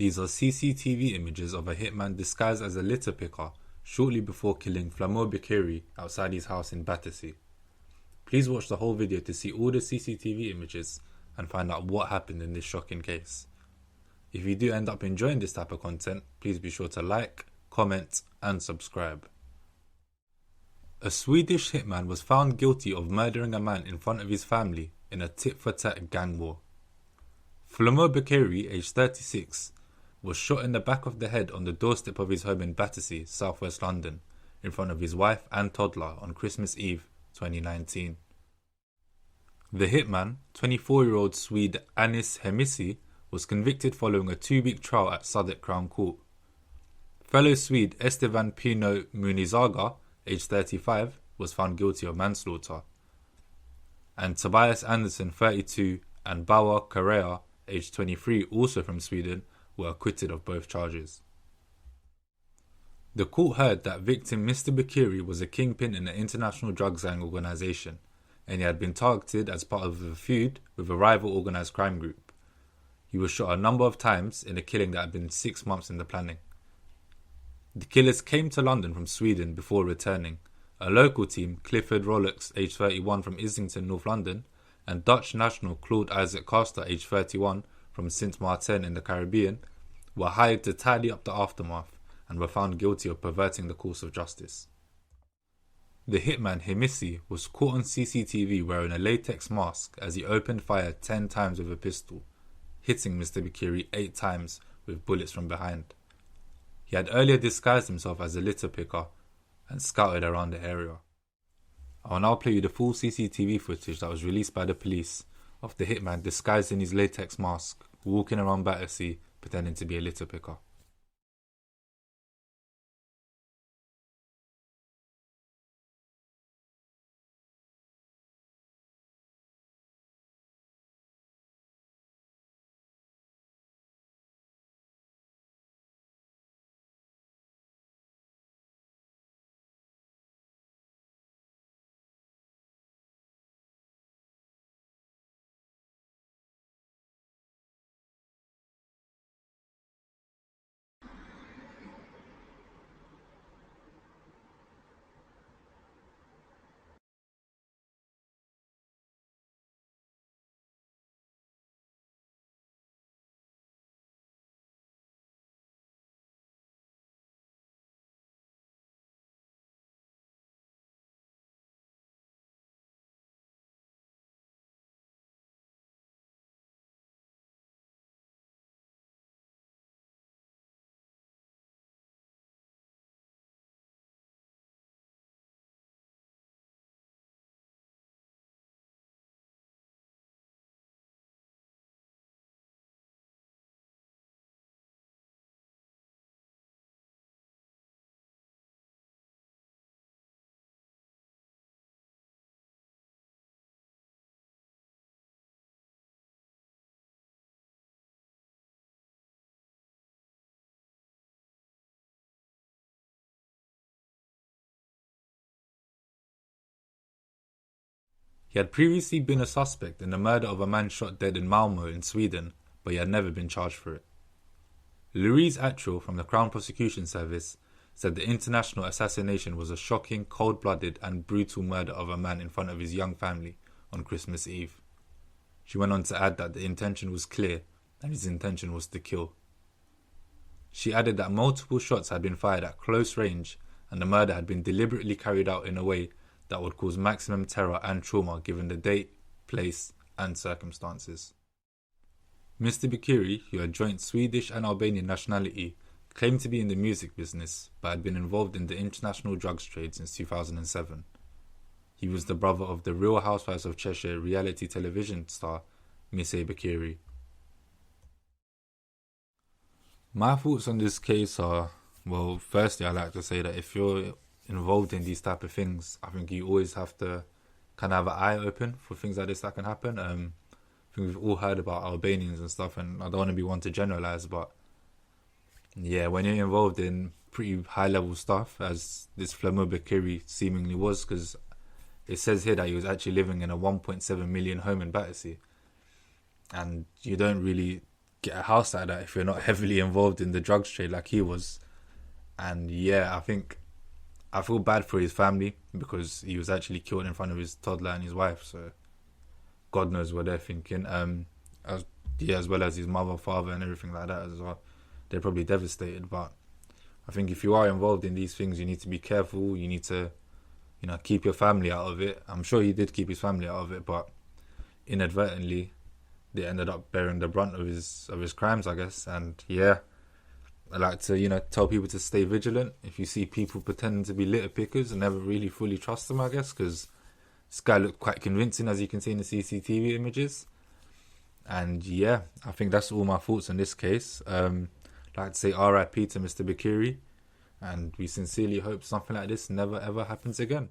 These are CCTV images of a hitman disguised as a litter picker shortly before killing Flamur Beqiri outside his house in Battersea. Please watch the whole video to see all the CCTV images and find out what happened in this shocking case. If you do end up enjoying this type of content, please be sure to like, comment and subscribe. A Swedish hitman was found guilty of murdering a man in front of his family in a tit-for-tat gang war. Flamur Beqiri, aged 36, was shot in the back of the head on the doorstep of his home in Battersea, southwest London, in front of his wife and toddler on Christmas Eve 2019. The hitman, 24-year-old Swede Anis Hemissi, was convicted following a 2-week trial at Southwark Crown Court. Fellow Swede Estevan Pino Munizaga, aged 35, was found guilty of manslaughter. And Tobias Andersson, 32, and Bauer Correa, aged 23, also from Sweden, were acquitted of both charges. The court heard that victim Mr. Beqiri was a kingpin in the international drugs gang organisation, and he had been targeted as part of a feud with a rival organised crime group. He was shot a number of times in a killing that had been 6 months in the planning. The killers came to London from Sweden before returning. A local team, Clifford Rollocks, aged 31, from Islington, North London, and Dutch national Claude Isaac Caster, aged 31, from Sint Maarten in the Caribbean, were hired to tidy up the aftermath and were found guilty of perverting the course of justice. The hitman Hemissi was caught on CCTV wearing a latex mask as he opened fire 10 times with a pistol, hitting Mr. Beqiri 8 times with bullets from behind. He had earlier disguised himself as a litter picker and scouted around the area. I will now play you the full CCTV footage that was released by the police of the hitman disguised in his latex mask, walking around Battersea pretending to be a litter picker. He had previously been a suspect in the murder of a man shot dead in Malmö in Sweden, but he had never been charged for it. Louise Attrell from the Crown Prosecution Service said the international assassination was a shocking, cold-blooded and brutal murder of a man in front of his young family on Christmas Eve. She went on to add that the intention was clear and his intention was to kill. She added that multiple shots had been fired at close range and the murder had been deliberately carried out in a way that would cause maximum terror and trauma given the date, place and circumstances. Mr. Beqiri, who had joint Swedish and Albanian nationality, claimed to be in the music business but had been involved in the international drugs trade since 2007. He was the brother of the Real Housewives of Cheshire reality television star Mise Beqiri. My thoughts on this case are, well, firstly I like to say that if you're involved in these type of things, I think you always have to kind of have an eye open for things like this that can happen. I think we've all heard about Albanians and stuff, and I don't want to be one to generalise, but yeah, when you're involved in pretty high level stuff, as this Flamur Beqiri seemingly was, because it says here that he was actually living in a 1.7 million home in Battersea, and you don't really get a house like that if you're not heavily involved in the drugs trade like he was. And yeah, I feel bad for his family because he was actually killed in front of his toddler and his wife. So God knows what they're thinking. As well as his mother, father, and everything like that as well. They're probably devastated. But I think if you are involved in these things, you need to be careful. You need to, keep your family out of it. I'm sure he did keep his family out of it, but inadvertently, they ended up bearing the brunt of his crimes, I guess. And yeah, I like to, tell people to stay vigilant. If you see people pretending to be litter pickers and never really fully trust them, I guess, because this guy looked quite convincing, as you can see in the CCTV images. And yeah, I think that's all my thoughts on this case. I'd like to say RIP to Mr. Beqiri, and we sincerely hope something like this never ever happens again.